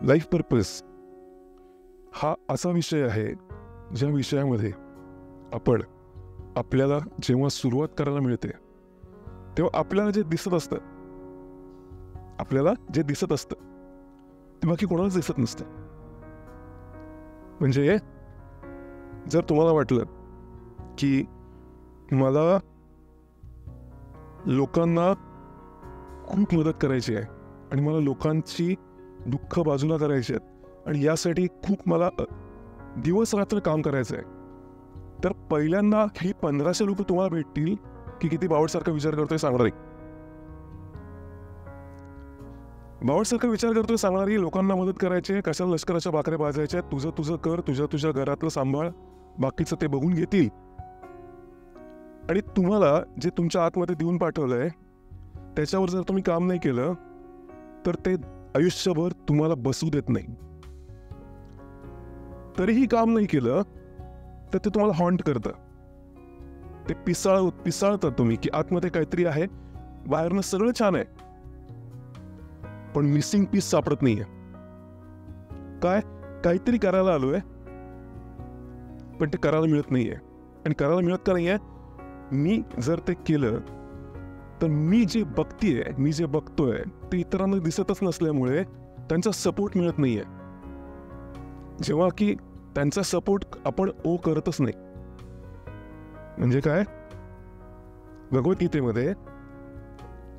Life purpose हा असा विषय आहे ज्या विषयामध्ये आपण आपल्याला जेव्हा सुरुवात करायला मिळते तेव्हा आपल्याला जे दिसत असतं ते बाकी कोणालाच दिसत नसतं. म्हणजे जर तुम्हाला वाटलं की मला लोकांना खूप मदत करायची आहे आणि मला लोकांची दुःख बाजूला करायची आहेत आणि यासाठी खूप मला दिवस रात्र काम करायचं आहे, तर पहिल्यांदा ही 1500 रुपये तुम्हाला भेटतील की किती बावटसारखा विचार करतोय सांगणारी. बावटसारखा विचार करतोय सांगणारी लोकांना मदत करायची, कशाला लष्कराच्या भाकऱ्या भाजायच्या, तुझं कर, तुझ्या घरातलं सांभाळ, बाकीचं ते बघून घेतील. आणि तुम्हाला जे तुमच्या आतमध्ये देऊन पाठवलंय त्याच्यावर जर तुम्ही काम नाही केलं तर ते आयुष्यभर तुम्हाला बसू देत नाही. तरीही काम नाही केलं तर ते तुम्हाला हॉन्ट करतं, ते पिसाळतात तुम्ही की आतमध्ये काहीतरी आहे, बाहेरनं सगळं छान आहे पण मिसिंग पीस सापडत नाहीये. काहीतरी करायला आलोय पण ते करायला मिळत नाहीये. आणि करायला मिळत का नाहीये, मी जर ते केलं तर मी जे बघतोय ते इतरांना दिसतच नसल्यामुळे त्यांचा सपोर्ट मिळत नाहीये. जेव्हा की त्यांचा सपोर्ट आपण करतच नाही. म्हणजे काय, भगवद्गीतेमध्ये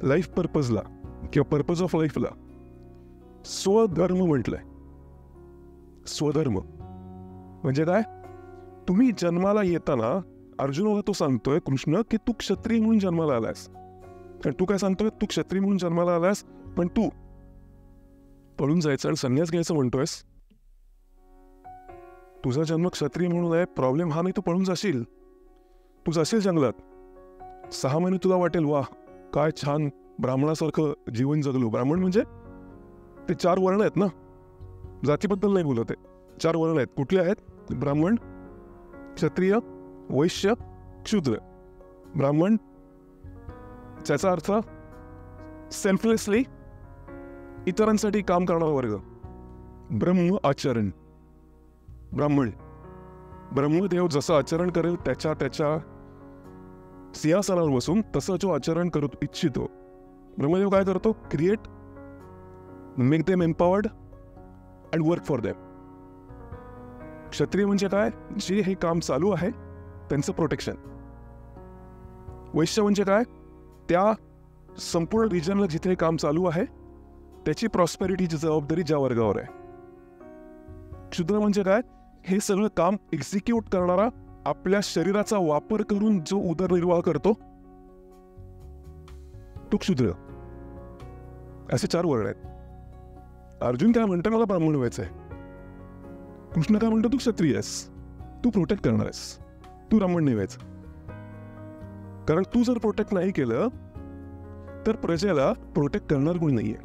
लाईफ पर्पजला किंवा पर्पज ऑफ लाईफला स्वधर्म म्हटलंय. स्वधर्म म्हणजे काय, तुम्ही जन्माला येताना अर्जुनाला तो सांगतोय कृष्ण की तू क्षत्रिय म्हणून जन्माला आलास. आणि तू काय सांगतोय, तू क्षत्रिय म्हणून जन्माला आलास पण तू पळून जायचं आणि संन्यास घ्यायचं म्हणतोयस. तुझा जन्म क्षत्रिय म्हणून आहे, प्रॉब्लेम हा नाही, तू पळून जाशील, तू जाशील जंगलात. 6 महिने तुला वाटेल वा काय छान ब्राह्मणासारखं जीवन जगलो. ब्राह्मण म्हणजे ते 4 वर्ण आहेत ना, जातीबद्दल नाही बोलत आहे. 4 वर्ण आहेत. कुठले आहेत? ब्राह्मण, क्षत्रिय, वैश्य, शूद्र. ब्राह्मण त्याचा अर्थ सेल्फलेसली इतरांसाठी काम करणारा वर्ग. ब्रह्म आचरण, ब्रह्मदेव जसं आचरण करेल त्याच्या सिंहासनावर बसून तसं जो आचरण करू इच्छितो. ब्रह्मदेव काय करतो, create, make them empowered and work for them. क्षत्रिय म्हणजे काय, जे हे काम चालू आहे त्यांचं प्रोटेक्शन. वैश्य म्हणजे काय, त्या संपूर्ण रिजनला जिथे हे काम चालू आहे त्याची प्रॉस्पेरिटीची जबाबदारी ज्या वर्गावर आहे. शूद्र म्हणजे काय, हे सगळं काम एक्झिक्यूट करणारा, आपल्या शरीराचा वापर करून जो उदरनिर्वाह करतो तो क्षुद्र. असे 4 वर्ण आहेत. अर्जुन काय म्हणतो, मला ब्राह्मण व्हायचंय. कृष्ण काय म्हणतो, तू क्षत्रिय आहेस, तू प्रोटेक्ट करणार आहेस, तू ब्राह्मण नाही व्हायचं. कारण तू जर प्रोटेक्ट नाही केलं तर प्रजेला प्रोटेक्ट करणार कोणी नाहीये.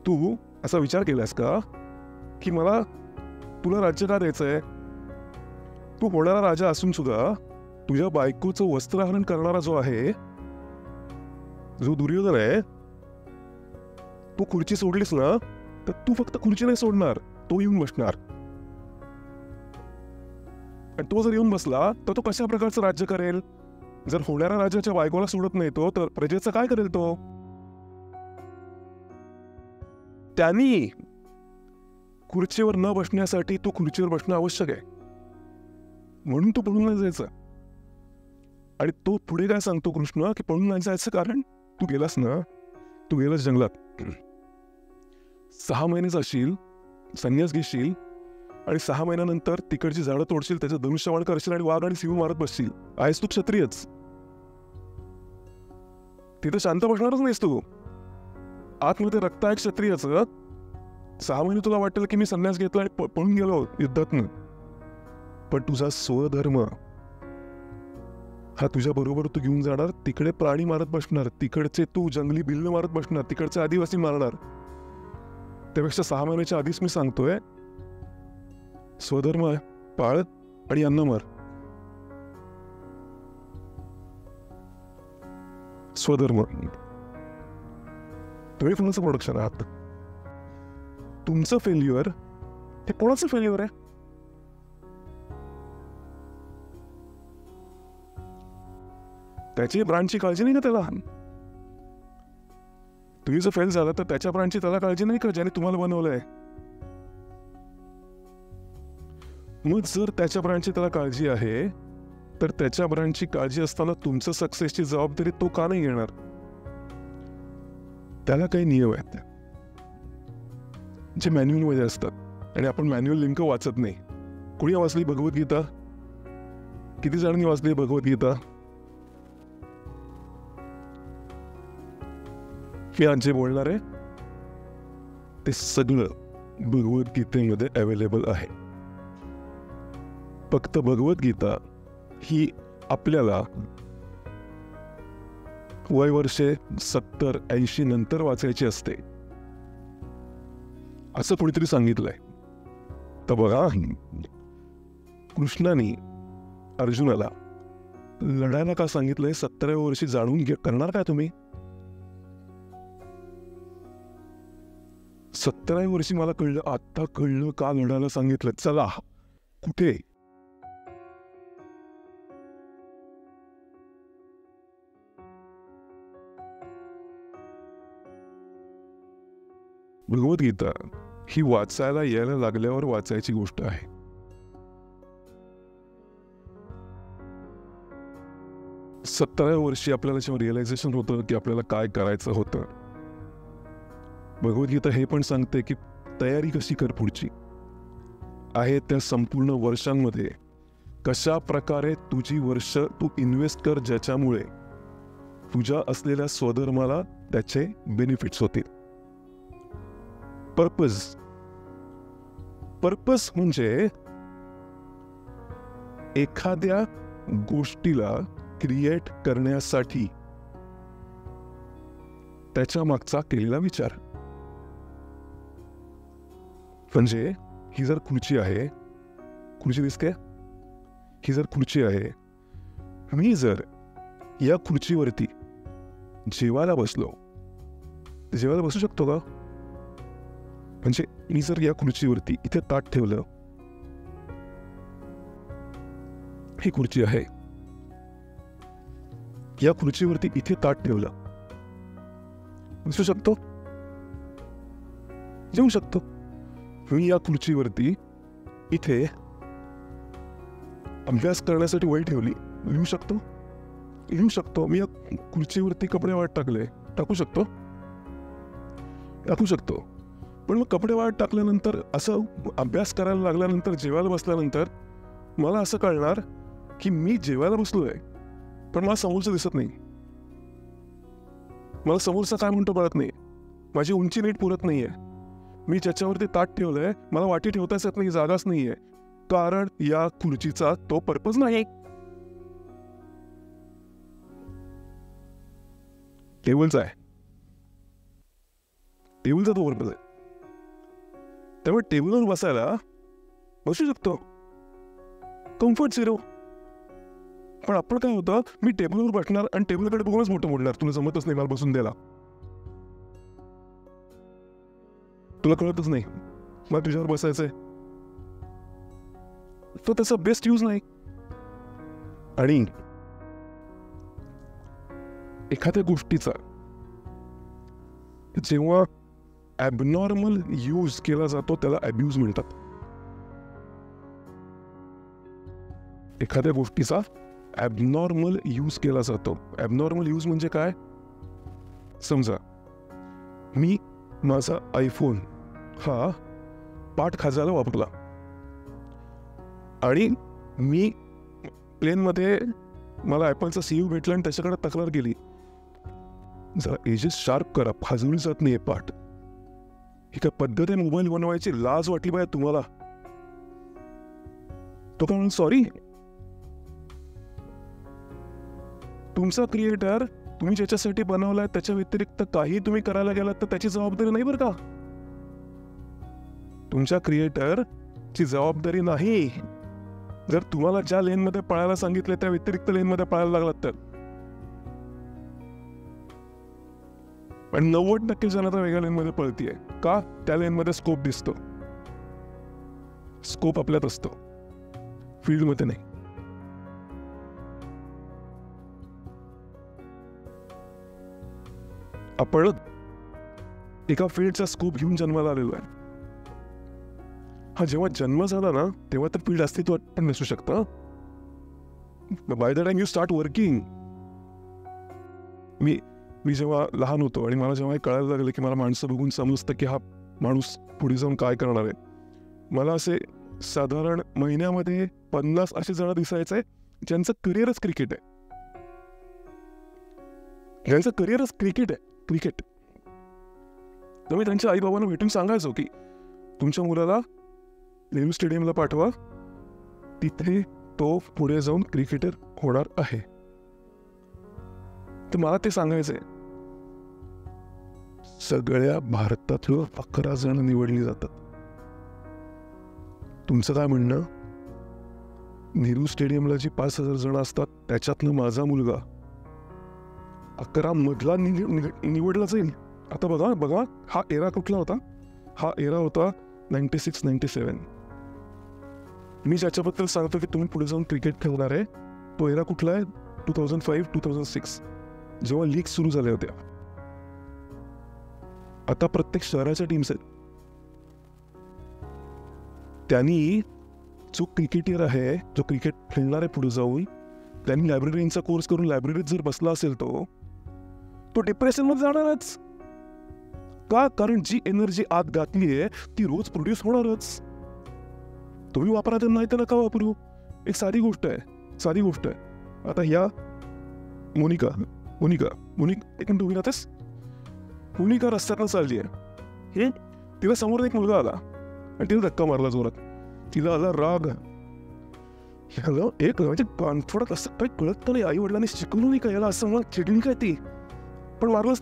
तू असा विचार केलास का की मला तुला राज्य का द्यायचंय? तू होणारा राजा असून सुद्धा तुझ्या बायकोचं वस्त्रहरण करणारा जो आहे, जो दुर्योधन आहे, तू खुर्ची सोडलीस ना तर तू फक्त खुर्ची नाही सोडणार, तो येऊन बसणार. आणि तो जर येऊन बसला तर तो कशा प्रकारचं राज्य करेल? जर होणाऱ्या राजाच्या बायकोला सोडत नाही तो, तर प्रजेचं काय करेल तो? त्यांनी खुर्चीवर न बसण्यासाठी तो खुर्चीवर बसणं आवश्यक आहे, म्हणून तो पळून नाही जायचं. आणि तो पुढे काय सांगतो कृष्ण की पळून नाही जायचं कारण तू गेलास ना, तू गेलास जंगलात, 6 महिने जाशील, संन्यास घेशील आणि 6 महिन्यानंतर तिकडची झाडं तोडशील, त्याचं धनुष्यबाण करशील आणि वाघ आणि सिंह मारत बसशील. आहेस तू क्षत्रियच, तिथं शांत बसणारच नाहीस तू. आतमध्ये रक्त आहे क्षत्रियाचं. 6 महिने तुला वाटेल की मी संन्यास घेतला आणि पळून गेलो युद्धातनं, पण तुझा स्वधर्म हा तुझ्या बरोबर तू घेऊन जाणार. तिकडे प्राणी मारत बसणार, तिकडचे तू जंगली बिल्ल मारत बसणार, तिकडचे आदिवासी मारणार. त्यापेक्षा 6 महिन्याच्या आधीच मी सांगतोय, स्वधर्म पाळ आणि अन्न मार. स्वधर्म. तुम्ही कोणाचं प्रोडक्शन आहात? तुमचं फेल्युअर हे कोणाचं फेल्युअर आहे? त्याची ब्रँडची काळजी नाही का त्याला? तुम्ही जर फेल झाला तर त्याच्या ब्रँडची त्याला काळजी नाही का ज्याने तुम्हाला बनवलंय? मग जर त्याच्या ब्रँडची त्याला काळजी आहे तर त्याच्या ब्रँडची काळजी असताना तुमचं सक्सेसची जबाबदारी तो का नाही घेणार? त्याला काही नियम आहेत जे मॅन्युअल मध्ये असतात आणि आपण मॅन्युअल नेमकं वाचत नाही. कोणी वाचली भगवद्गीता? किती जणांनी वाचली भगवद्गीता? हे आज जे बोलणार आहे ते सगळं भगवद्गीतेमध्ये अवेलेबल आहे. फक्त भगवद्गीता ही आपल्याला वय वर्षे 70-80 नंतर वाचायची असते असं कोणीतरी सांगितलंय. तर बघा, कृष्णाने अर्जुनाला लढायला का सांगितलंय? 70व्या वर्षी जाणून करणार काय तुम्ही? 70व्या वर्षी मला कळलं, आता कळलं का लढायला सांगितलं. चला, कुठे? भगवद्गीता ही वाचायला यायला लागल्यावर वाचायची गोष्ट आहे. सत्तराव्या वर्षी आपल्याला जेव्हा रिअलायझेशन होतं की आपल्याला काय करायचं होतं, भगवद्गीता हे पण सांगते की तयारी कशी कर पुढची आहे. त्या संपूर्ण वर्षांमध्ये कशा प्रकारे तुझी वर्ष तू इन्व्हेस्ट कर ज्याच्यामुळे तुझ्या असलेल्या स्वधर्माला त्याचे बेनिफिट्स होतील. पर्पज म्हणजे एखाद्या गोष्टीला क्रिएट करण्यासाठी त्याच्या मागचा केलेला विचार. म्हणजे ही जर खुर्ची आहे, खुर्ची दिसते, ही जर खुर्ची आहे, मी जर या खुर्चीवरती जेवायला बसलो, जेवायला बसू शकतो का? म्हणजे मी जर या खुर्चीवरती इथे ताट ठेवलं, ही खुर्ची आहे, या खुर्चीवरती इथे ताट ठेवलं, बसू शकतो, जेवू शकतो. मी या खुर्चीवरती इथे अभ्यास करण्यासाठी वही ठेवली, लिहू शकतो, लिहू शकतो. मी या खुर्चीवरती कपडे वाळत टाकले, टाकू शकतो, टाकू शकतो. पण मग कपडे वाळत टाकल्यानंतर, असं अभ्यास करायला लागल्यानंतर, जेवायला बसल्यानंतर मला असं कळणार की मी जेवायला बसलोय पण मला समोरचं दिसत नाही, मला समोरचा काय म्हणतो कळत नाही, माझी उंची नीट पुरत नाहीये, मी ज्याच्यावरती ताट ठेवलंय मला वाटी ठेवताच येत नाही, जागाच नाहीये, कारण या खुर्चीचा तो पर्पज नाही. टेबलचा आहे, टेबलचा तो पर्पज आहे. त्यामुळे टेबलवर बसायला बसू शकतो, कम्फर्ट झिरो. पण आपण काय होतं, मी टेबलवर बसणार आणि टेबलकडे बघूनच मोठं मोडणार, तुला जमतच नाही मला बसून द्यायला, तुला कळतच नाही मला तुझ्यावर बसायचंय, तो त्याचा बेस्ट यूज नाही. आणि एखाद्या गोष्टीचा जेव्हा ॲबनॉर्मल यूज केला जातो त्याला अब्यूज म्हणतात. एखाद्या गोष्टीचा ॲबनॉर्मल यूज केला जातो. ॲबनॉर्मल यूज म्हणजे काय? समजा मी माझा आयफोन हा पाठ खाजायला वापरला आणि मी प्लेनमध्ये मला ॲपलचा CEO भेटला आणि त्याच्याकडे तक्रार केली, जरा एजेस शार्प करा, खाजवली जात नाहीये पाठ. ही काय पद्धत आहे मोबाईल बनवायची? लाज वाटली पाहिजे तुम्हाला. तो काय म्हणून सॉरी. तुमचा क्रिएटर तुम्ही ज्याच्यासाठी बनवलाय त्याच्या व्यतिरिक्त काही तुम्ही करायला गेलात तर त्याची जबाबदारी नाही बरं का. तुमच्या क्रिएटरची जबाबदारी नाही. जर तुम्हाला ज्या लेनमध्ये पळायला सांगितले त्या व्यतिरिक्त लेनमध्ये पळायला लागलात तर आणि 90% जनता वेगळ्या लेनमध्ये पळतीये. का? त्या लेनमध्ये स्कोप दिसतो. स्कोप आपल्यात असतो, फील्डमध्ये नाही. आपण एका फील्डचा स्कोप घेऊन जन्माला आलेलो आहे. हा जेव्हा जन्म झाला ना तेव्हा तर फील्ड अस्तित्वात पण नसू शकतं. By the time you start working. मी जेव्हा लहान होतो आणि मला जेव्हा कळायला लागलं की मला माणसं बघून समजतं की हा माणूस पुढे जाऊन काय करणार आहे, मला असे साधारण महिन्यामध्ये 50 असे जण दिसायचे ज्यांचं करिअरच क्रिकेट आहे. ज्यांचं करिअरच क्रिकेट आहे, क्रिकेट. तर मी त्यांच्या आईबाबांना भेटून सांगायचो की तुमच्या मुलाला नेहरू स्टेडियमला पाठवा, तिथे तो पुढे जाऊन क्रिकेटर होणार आहे. तर मला ते सांगायचंय. सगळ्या भारतातलं 11 जण निवडली जातात. तुमचं काय म्हणणं? नेहरू स्टेडियमला जी 5,000 जण असतात त्याच्यातनं माझा मुलगा 11 मधला निवडला जाईल. आता बघा हा एरा कुठला होता? हा एरा होता 96-97. मी ज्याच्याबद्दल सांगतो की तुम्ही पुढे जाऊन क्रिकेट खेळणार आहे, तो एरा कुठला आहे? 2005-2006, जेव्हा लीग सुरू झाल्या होत्या. आता प्रत्येक शहराच्या टीम्स आहेत. त्यांनी जो क्रिकेटर आहे, जो क्रिकेट खेळणार आहे पुढे जाऊन, त्यांनी लायब्ररीचा कोर्स करून लायब्ररीत जर बसला असेल तो डिप्रेशन मध्ये जाणारच. का? कारण जी एनर्जी आत घातली आहे ती रोज प्रोड्यूस होणारच. तुम्ही वापरा तर नाही तर नका वापरू. एक साधी गोष्ट आहे. आता ह्या मोनिका एक मिनिट उभी राहतेस. मोनिका रस्त्यातनं चालली आहे. तिला समोर एक मुलगा आला आणि तिला धक्का मारला जोरात. तिला आला राग. ह्याला एक म्हणजे कॉन्फिडन्स असं काही कळत नाही. आई वडिलांनी शिकवलं नाही का याला, असं मग चिडली काय ती, पण मारलंच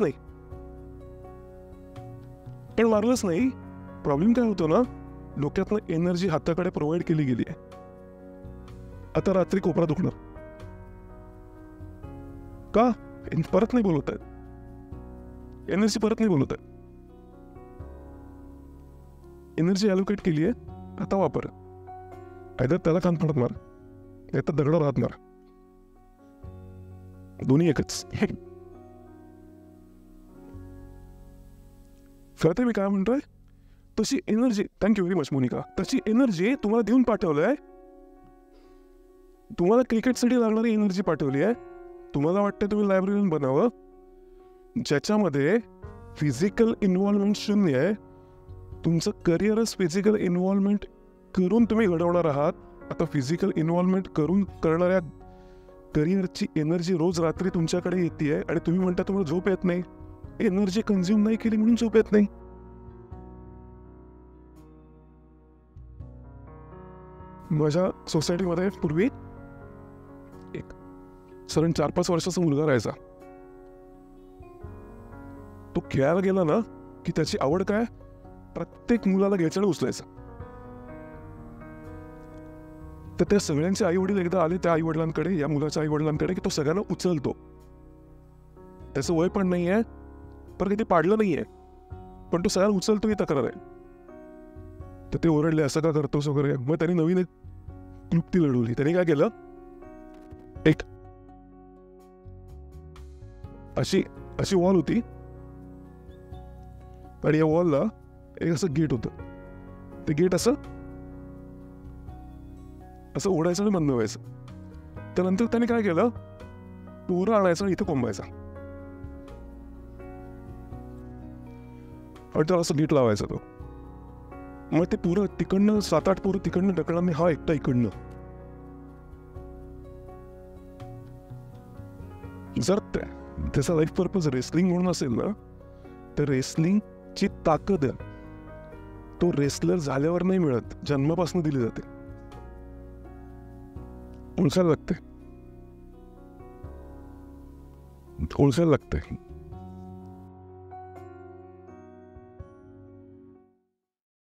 नाही. प्रॉब्लेम काय होतो ना, डोक्यातनं एनर्जी हाताकडे प्रोव्हाइड केली गेली आहे. आता रात्री कोपरा दुखणार का? परत नाही बोलवत आहेत. एनर्जी परत नाही बोलवत आहे. एनर्जी अलोकेट केली आहे, आता वापर. आयदर त्याला कानफडत मार नाही तर दगडावर हात मार. दोन्ही एकच. कळते मी काय म्हणतोय? तशी energy, thank you very much Monika, तशी एनर्जी तुम्हाला देऊन पाठवलंय. तुम्हाला क्रिकेटसाठी लागणारी एनर्जी पाठवली आहे. तुम्हाला वाटतं तुम्ही लायब्ररीन बनावं ज्याच्यामध्ये फिजिकल इन्व्हॉल्वमेंट शून्य आहे. तुमचं करिअरच फिजिकल इन्व्हॉल्वमेंट करून तुम्ही घडवणार आहात. आता फिजिकल इन्व्हॉल्वमेंट करून करणाऱ्या करिअरची एनर्जी रोज रात्री तुमच्याकडे येते आणि तुम्ही म्हणता तुम्हाला झोप येत नाही. एनर्जी कन्झ्युम नाही केली म्हणून झोप येत नाही. माझ्या सोसायटीमध्ये पूर्वी एक साधारण 4-5 वर्षाचा मुलगा राहायचा. तो खेळायला गेला ना की त्याची आवड काय, प्रत्येक मुलाला घ्यायचं आणि उचलायचं. तर त्या सगळ्यांचे आई वडील एकदा आले त्या आई वडिलांकडे, या मुलाच्या आई वडिलांकडे, की तो सगळ्यांना उचलतो. त्याचं वय पण नाही आहे, पण काही ते पाडलं नाहीये, पण तो सगळ्यांना उचलतो ही तक्रार आहे. तर ते ओरडले, असं का करतोस वगैरे. मग त्यांनी नवीन एक क्लुप्ती लढवली. त्यांनी काय केलं, एक अशी वॉल होती आणि या वॉलला एक असं गेट होतं. ते गेट असं ओढायचं आणि बंद व्हायचं. त्यानंतर त्याने काय केलं, दोरा आणायचा आणि इथं कोंबायचा आणि त्याला असं गेट लावायचा तो. मग ते पुरं तिकडनं 7-8 पोरं तिकडनं ढकलणार नाही, हा एकटा इकडनं. जर त्याचा लाईफ पर्पज रेसलिंग म्हणून असेल ना, तर रेसलिंगची ताकद तो रेसलर झाल्यावर नाही मिळत, जन्मापासून दिली जाते. ओळखायला लागते.